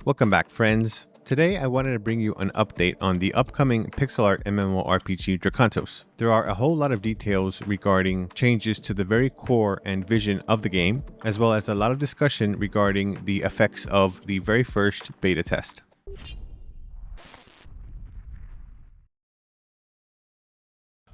Welcome back, friends. Today I wanted to bring you an update on the upcoming pixel art MMORPG Drakantos. There are a whole lot of details regarding changes to the very core and vision of the game, as well as a lot of discussion regarding the effects of the very first beta test.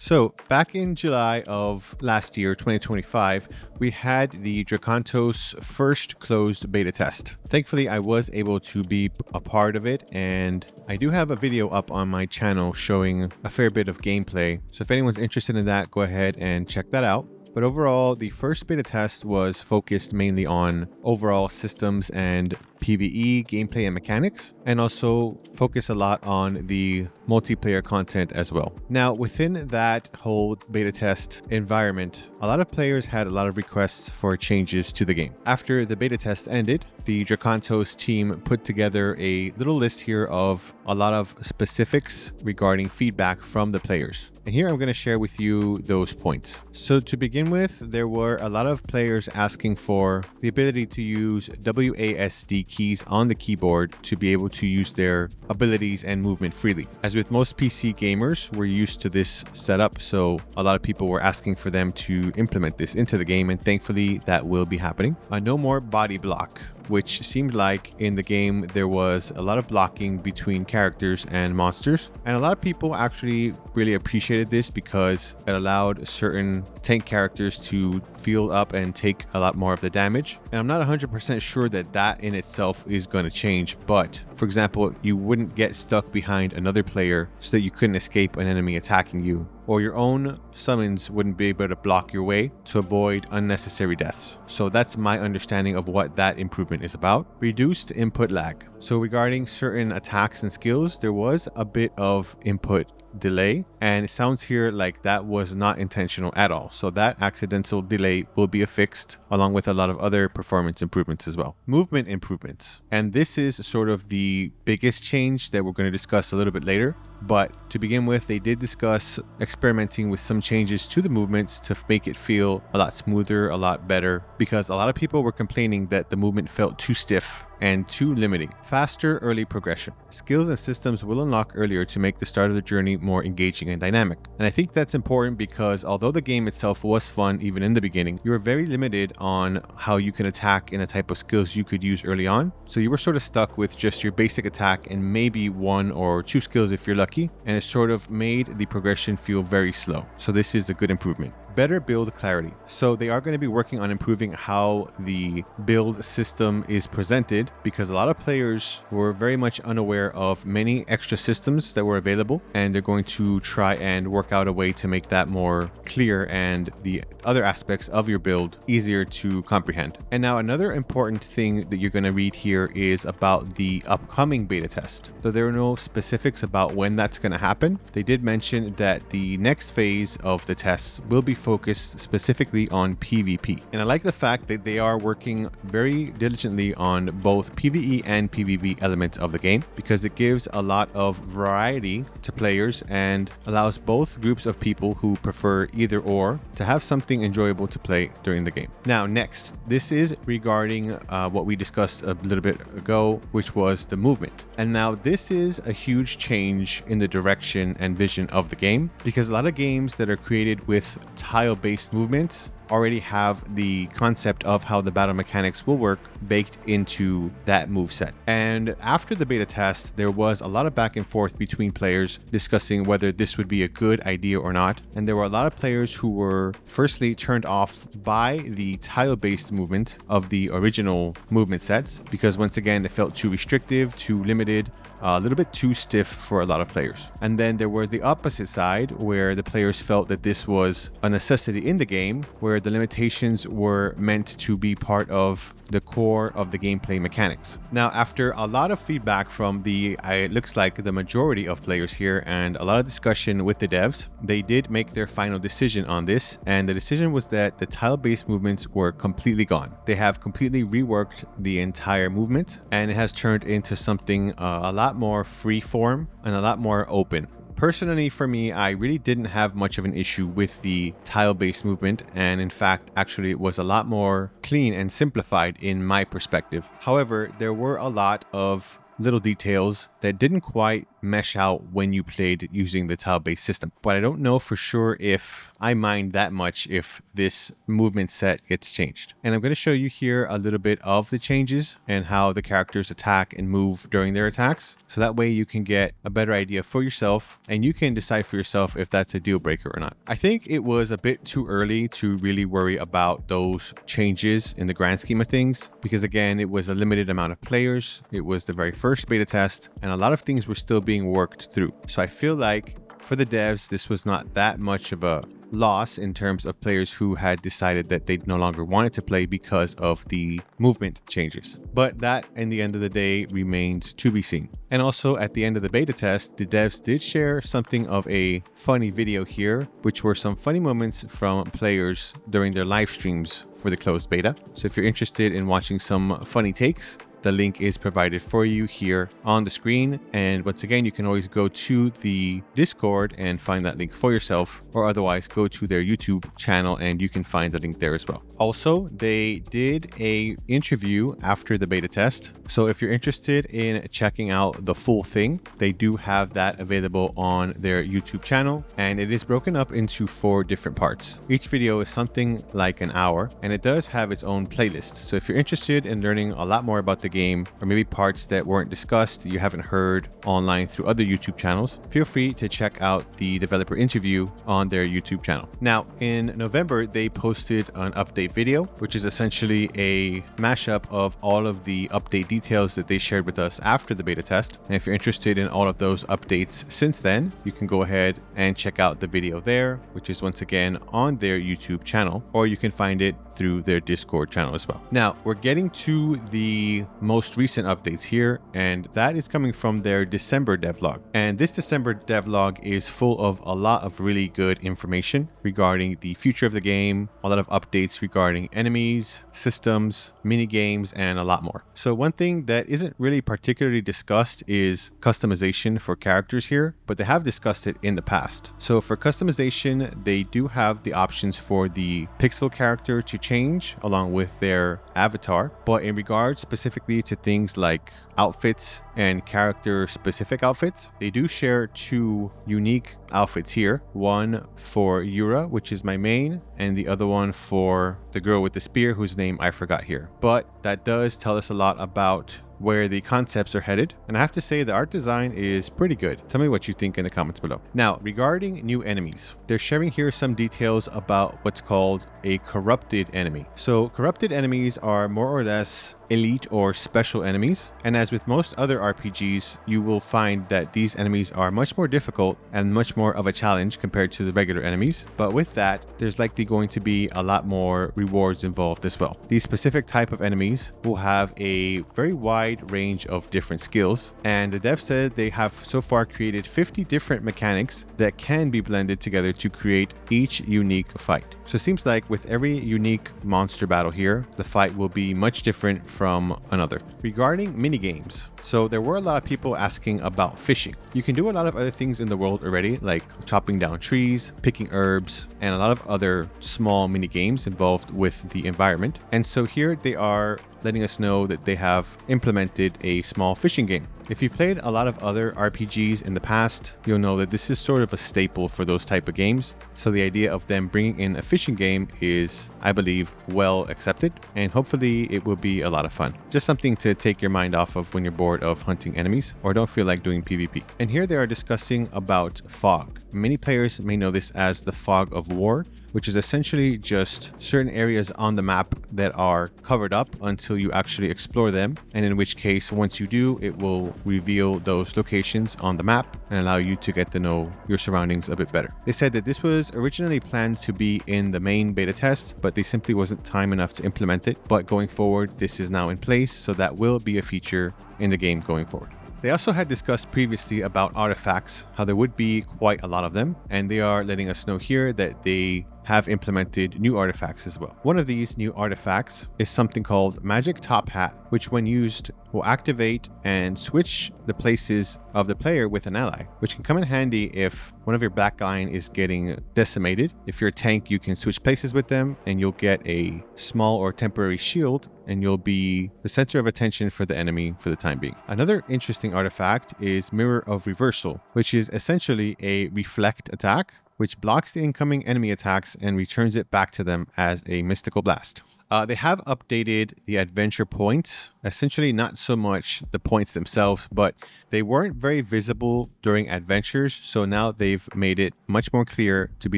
So, back in July of last year, 2025, we had the Drakantos first closed beta test. Thankfully, I was able to be a part of it, and I do have a video up on my channel showing a fair bit of gameplay. So if anyone's interested in that, go ahead and check that out. But overall, the first beta test was focused mainly on overall systems and PvE gameplay and mechanics, and also focus a lot on the multiplayer content as well. Now, within that whole beta test environment, a lot of players had a lot of requests for changes to the game. After the beta test ended, the Drakantos team put together a little list here of a lot of specifics regarding feedback from the players. And here I'm going to share with you those points. So to begin with, there were a lot of players asking for the ability to use WASD keys on the keyboard to be able to use their abilities and movement freely. As with most PC gamers, we're used to this setup, so a lot of people were asking for them to implement this into the game, and thankfully that will be happening. No more body block, which seemed like in the game there was a lot of blocking between characters and monsters. And a lot of people actually really appreciated this because it allowed certain tank characters to field up and take a lot more of the damage. And I'm not 100% sure that that in itself is going to change, but for example, you wouldn't get stuck behind another player so that you couldn't escape an enemy attacking you, or your own summons wouldn't be able to block your way to avoid unnecessary deaths. So that's my understanding of what that improvement is about. Reduced input lag. So regarding certain attacks and skills, there was a bit of input delay, and it sounds here like that was not intentional at all. So that accidental delay will be fixed along with a lot of other performance improvements as well. Movement improvements. And this is sort of the biggest change that we're going to discuss a little bit later. But to begin with, they did discuss experimenting with some changes to the movements to make it feel a lot smoother, a lot better, because a lot of people were complaining that the movement felt too stiff and too limiting. Faster early progression. Skills and systems will unlock earlier to make the start of the journey more engaging and dynamic. And I think that's important because although the game itself was fun even in the beginning, you were very limited on how you can attack and the type of skills you could use early on. So you were sort of stuck with just your basic attack and maybe one or two skills if you're lucky, and it sort of made the progression feel very slow. So this is a good improvement. Better build clarity. So they are going to be working on improving how the build system is presented, because a lot of players were very much unaware of many extra systems that were available, and they're going to try and work out a way to make that more clear and the other aspects of your build easier to comprehend. And now another important thing that you're going to read here is about the upcoming beta test. So there are no specifics about when that's going to happen. They did mention that the next phase of the tests will be focused specifically on PvP. And I like the fact that they are working very diligently on both PvE and PvP elements of the game, because it gives a lot of variety to players and allows both groups of people who prefer either or to have something enjoyable to play during the game. Now, next, this is regarding what we discussed a little bit ago, which was the movement. And now this is a huge change in the direction and vision of the game, because a lot of games that are created with tile-based movements already have the concept of how the battle mechanics will work baked into that moveset. And after the beta test, there was a lot of back and forth between players discussing whether this would be a good idea or not. And there were a lot of players who were firstly turned off by the tile-based movement of the original movement sets, because once again, it felt too restrictive, too limited, a little bit too stiff for a lot of players. And then there were the opposite side, where the players felt that this was a necessity in the game, where the limitations were meant to be part of the core of the gameplay mechanics. Now, after a lot of feedback from it looks like the majority of players here, and a lot of discussion with the devs, they did make their final decision on this, and the decision was that the tile-based movements were completely gone. They have completely reworked the entire movement, and it has turned into something a lot more free form and a lot more open. personally for me, I really didn't have much of an issue with the tile-based movement, and in fact, actually it was a lot more clean and simplified in my perspective. However, there were a lot of little details that didn't quite mesh out when you played using the tile-based system. But I don't know for sure if I mind that much if this movement set gets changed. And I'm going to show you here a little bit of the changes and how the characters attack and move during their attacks. So that way you can get a better idea for yourself and you can decide for yourself if that's a deal breaker or not. I think it was a bit too early to really worry about those changes in the grand scheme of things, because again, it was a limited amount of players. It was the very first beta test and a lot of things were still being worked through. So I feel like for the devs, this was not that much of a loss in terms of players who had decided that they no longer wanted to play because of the movement changes. But that, in the end of the day, remains to be seen. And also at the end of the beta test, the devs did share something of a funny video here, which were some funny moments from players during their live streams for the closed beta. So if you're interested in watching some funny takes, the link is provided for you here on the screen. And once again, you can always go to the Discord and find that link for yourself, or otherwise go to their YouTube channel and you can find the link there as well. Also, they did a interview after the beta test. So if you're interested in checking out the full thing, they do have that available on their YouTube channel, and it is broken up into 4 different parts. Each video is something like an hour, and it does have its own playlist. So if you're interested in learning a lot more about the game, or maybe parts that weren't discussed you haven't heard online through other YouTube channels, feel free to check out the developer interview on their YouTube channel. Now, in November, they posted an update video, which is essentially a mashup of all of the update details that they shared with us after the beta test. And if you're interested in all of those updates since then, you can go ahead and check out the video there, which is once again on their YouTube channel, or you can find it through their Discord channel as well. Now, we're getting to the most recent updates here, and that is coming from their December devlog. And this December devlog is full of a lot of really good information regarding the future of the game, a lot of updates regarding enemies, systems, mini games, and a lot more. So one thing that isn't really particularly discussed is customization for characters here, but they have discussed it in the past. So for customization, they do have the options for the pixel character to change along with their avatar, but in regards specifically to things like outfits and character specific outfits, they do share 2 unique outfits here. One for Yura, which is my main, and the other one for the girl with the spear whose name I forgot here. But that does tell us a lot about where the concepts are headed, and I have to say the art design is pretty good. Tell me what you think in the comments below. Now, regarding new enemies, they're sharing here some details about what's called a corrupted enemy. So corrupted enemies are more or less elite or special enemies, and as with most other RPGs, you will find that these enemies are much more difficult and much more of a challenge compared to the regular enemies. But with that, there's likely going to be a lot more rewards involved as well. These specific type of enemies will have a very wide range of different skills, and the dev said they have so far created 50 different mechanics that can be blended together to create each unique fight. So it seems like with every unique monster battle here, the fight will be much different from another. Regarding minigames, so there were a lot of people asking about fishing. You can do a lot of other things in the world already, like chopping down trees, picking herbs, and a lot of other small mini games involved with the environment. And so here they are letting us know that they have implemented a small fishing game. If you've played a lot of other RPGs in the past, you'll know that this is sort of a staple for those type of games. So the idea of them bringing in a fishing game is, I believe, well accepted, and hopefully it will be a lot of fun. Just something to take your mind off of when you're bored of hunting enemies or don't feel like doing PvP. And here they are discussing about fog. Many players may know this as the fog of war, which is essentially just certain areas on the map that are covered up until you actually explore them, and in which case, once you do, it will reveal those locations on the map and allow you to get to know your surroundings a bit better. They said that this was originally planned to be in the main beta test, but they simply wasn't time enough to implement it. But going forward, this is now in place, so that will be a feature in the game going forward. They also had discussed previously about artifacts, how there would be quite a lot of them, and they are letting us know here that they have implemented new artifacts as well. One of these new artifacts is something called Magic Top Hat, which when used will activate and switch the places of the player with an ally, which can come in handy if one of your backline is getting decimated. If you're a tank, you can switch places with them and you'll get a small or temporary shield, and you'll be the center of attention for the enemy for the time being. Another interesting artifact is Mirror of Reversal, which is essentially a reflect attack, which blocks the incoming enemy attacks and returns it back to them as a mystical blast. They have updated the adventure points, essentially not so much the points themselves, but they weren't very visible during adventures, so now they've made it much more clear to be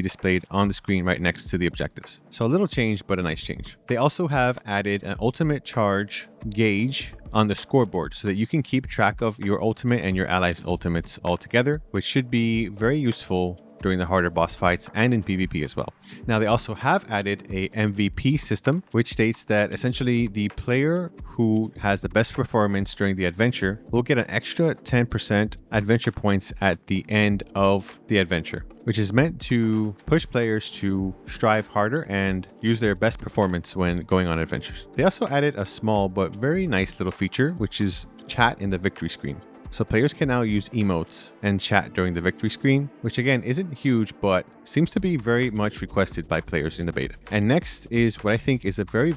displayed on the screen right next to the objectives. So a little change, but a nice change. They also have added an ultimate charge gauge on the scoreboard so that you can keep track of your ultimate and your allies' ultimates all together, which should be very useful during the harder boss fights and in PvP as well. Now they also have added a MVP system, which states that essentially the player who has the best performance during the adventure will get an extra 10% adventure points at the end of the adventure, which is meant to push players to strive harder and use their best performance when going on adventures. They also added a small but very nice little feature, which is chat in the victory screen. So players can now use emotes and chat during the victory screen, which again isn't huge, but seems to be very much requested by players in the beta. And next is what I think is a very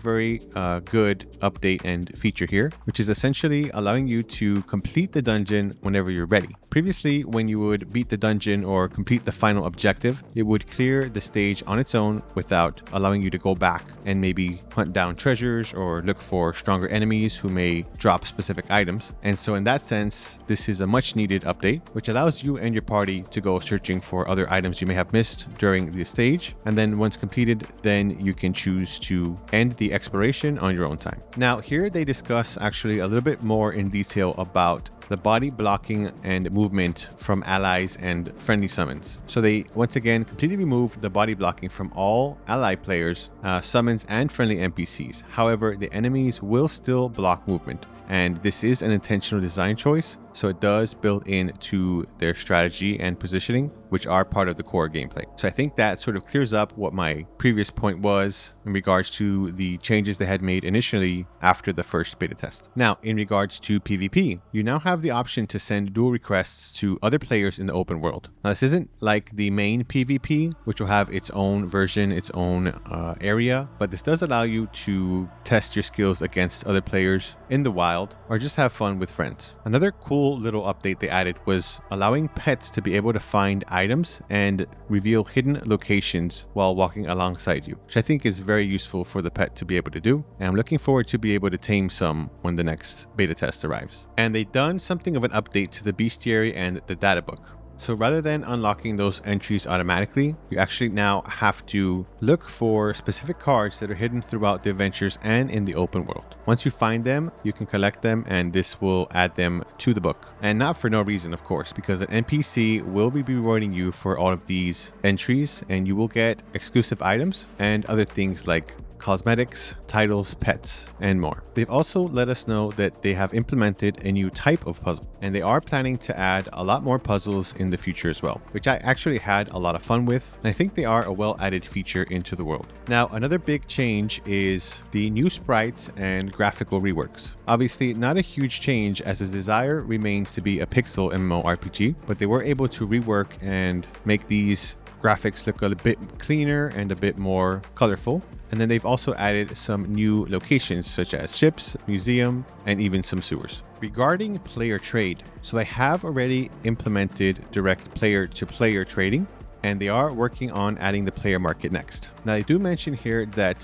good update and feature here, which is essentially allowing you to complete the dungeon whenever you're ready. Previously, when you would beat the dungeon or complete the final objective, it would clear the stage on its own without allowing you to go back and maybe hunt down treasures or look for stronger enemies who may drop specific items. And so in that sense, this is a much needed update, which allows you and your party to go searching for other items you may have missed during the stage. And then once completed, then you can choose to end the exploration on your own time. Now here they discuss actually a little bit more in detail about the body blocking and movement from allies and friendly summons. So they once again completely removed the body blocking from all ally players, summons and friendly NPCs. However, the enemies will still block movement, and this is an intentional design choice, so it does build into their strategy and positioning, which are part of the core gameplay. So I think that sort of clears up what my previous point was in regards to the changes they had made initially after the first beta test. Now, in regards to PvP, you now have the option to send duel requests to other players in the open world. Now, this isn't like the main PvP, which will have its own version, its own area, but this does allow you to test your skills against other players in the wild or just have fun with friends. Another cool little update they added was allowing pets to be able to find items and reveal hidden locations while walking alongside you, which I think is very useful for the pet to be able to do. And I'm looking forward to be able to tame some when the next beta test arrives. And they've done something of an update to the bestiary and the data book. So rather than unlocking those entries automatically, you actually now have to look for specific cards that are hidden throughout the adventures and in the open world. Once you find them, you can collect them, and this will add them to the book. And not for no reason, of course, because an NPC will be rewarding you for all of these entries, and you will get exclusive items and other things like cosmetics, titles, pets, and more. They've also let us know that they have implemented a new type of puzzle, and they are planning to add a lot more puzzles in the future as well, which I actually had a lot of fun with, and I think they are a well-added feature into the world. Now, another big change is the new sprites and graphical reworks. Obviously, not a huge change, as the desire remains to be a pixel MMORPG, but they were able to rework and make these graphics look a bit cleaner and a bit more colorful. And then they've also added some new locations such as ships, museum, and even some sewers. Regarding player trade, so they have already implemented direct player-to-player trading, and they are working on adding the player market next. Now, I do mention here that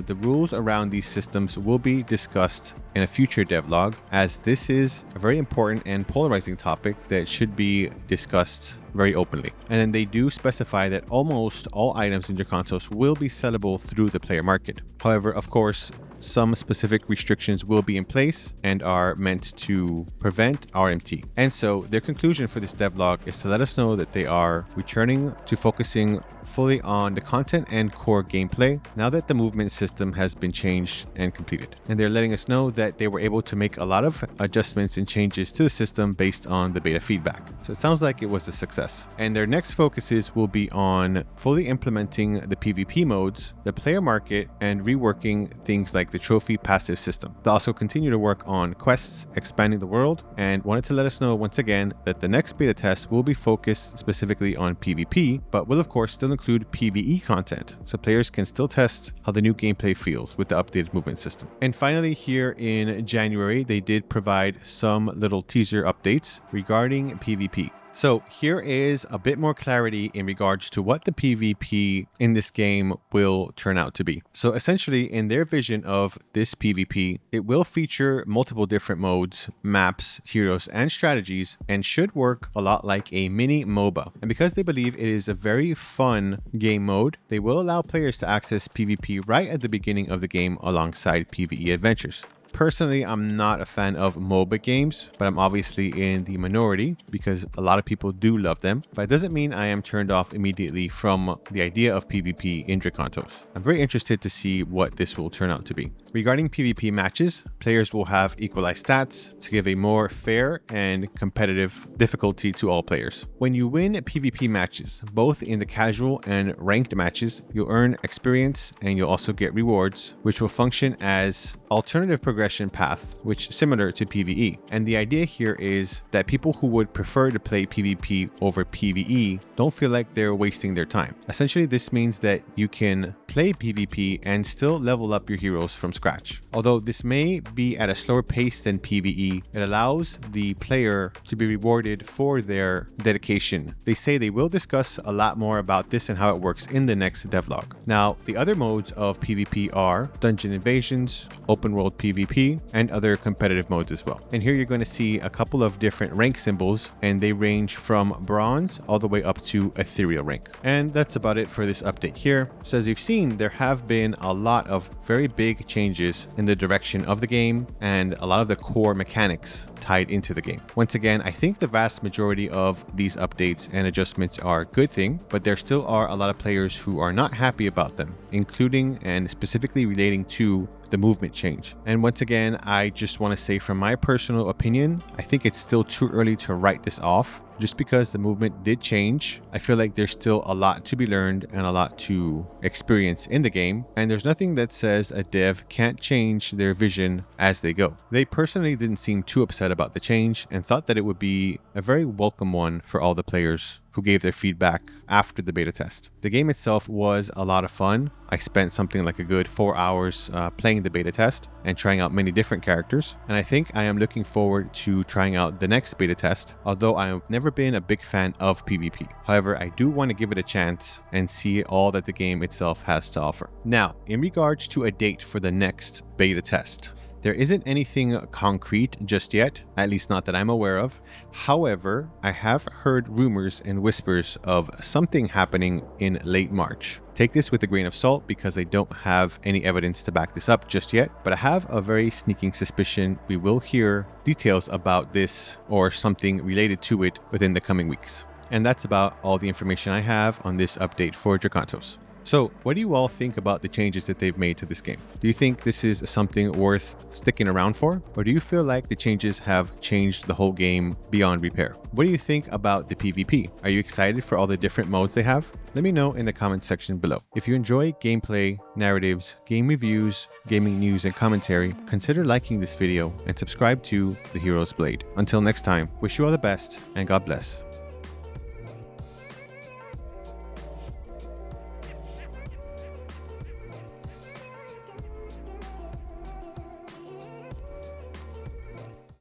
the rules around these systems will be discussed in a future devlog, as this is a very important and polarizing topic that should be discussed very openly. And then they do specify that almost all items in Drakantos will be sellable through the player market. However, of course, some specific restrictions will be in place and are meant to prevent RMT. And so their conclusion for this devlog is to let us know that they are returning to focusing fully on the content and core gameplay now that the movement system has been changed and completed. And they're letting us know that they were able to make a lot of adjustments and changes to the system based on the beta feedback. So it sounds like it was a success. And their next focuses will be on fully implementing the PvP modes, the player market, and reworking things like the trophy passive system. They'll also continue to work on quests, expanding the world, and wanted to let us know once again that the next beta test will be focused specifically on PvP, but will of course still include PvE content, so players can still test how the new gameplay feels with the updated movement system. And finally, here in January, they did provide some little teaser updates regarding PvP. So here is a bit more clarity in regards to what the PvP in this game will turn out to be. So essentially, in their vision of this PvP, it will feature multiple different modes, maps, heroes, and strategies, and should work a lot like a mini MOBA. And because they believe it is a very fun game mode, they will allow players to access PvP right at the beginning of the game alongside PvE adventures. Personally, I'm not a fan of MOBA games, but I'm obviously in the minority because a lot of people do love them. But it doesn't mean I am turned off immediately from the idea of PvP in Drakantos. I'm very interested to see what this will turn out to be. Regarding PvP matches, players will have equalized stats to give a more fair and competitive difficulty to all players. When you win PvP matches, both in the casual and ranked matches, you'll earn experience and you'll also get rewards, which will function as alternative progression path, which is similar to PvE. And the idea here is that people who would prefer to play PvP over PvE don't feel like they're wasting their time. Essentially, this means that you can play PvP and still level up your heroes from scratch. Although this may be at a slower pace than PvE, it allows the player to be rewarded for their dedication. They say they will discuss a lot more about this and how it works in the next devlog. Now, the other modes of PvP are dungeon invasions, open world PvP, and other competitive modes as well. And here you're going to see a couple of different rank symbols, and they range from bronze all the way up to ethereal rank. And that's about it for this update here. So as you've seen, there have been a lot of very big changes in the direction of the game and a lot of the core mechanics tied into the game. Once again, I think the vast majority of these updates and adjustments are a good thing, but there still are a lot of players who are not happy about them, including and specifically relating to the movement change. And once again, I just want to say from my personal opinion, I think it's still too early to write this off. Just because the movement did change, I feel like there's still a lot to be learned and a lot to experience in the game, and there's nothing that says a dev can't change their vision as they go. They personally didn't seem too upset about the change and thought that it would be a very welcome one for all the players who gave their feedback after the beta test. The game itself was a lot of fun. I spent something like a good 4 hours playing the beta test and trying out many different characters, and I think I am looking forward to trying out the next beta test, although I've never been a big fan of PvP. However, I do want to give it a chance and see all that the game itself has to offer. Now, in regards to a date for the next beta test, there isn't anything concrete just yet, at least not that I'm aware of. However, I have heard rumors and whispers of something happening in late March. Take this with a grain of salt because I don't have any evidence to back this up just yet, but I have a very sneaking suspicion we will hear details about this or something related to it within the coming weeks. And that's about all the information I have on this update for Drakantos. So what do you all think about the changes that they've made to this game? Do you think this is something worth sticking around for? Or do you feel like the changes have changed the whole game beyond repair? What do you think about the PvP? Are you excited for all the different modes they have? Let me know in the comment section below. If you enjoy gameplay, narratives, game reviews, gaming news, and commentary, consider liking this video and subscribe to The Hero's Blade. Until next time, wish you all the best and God bless.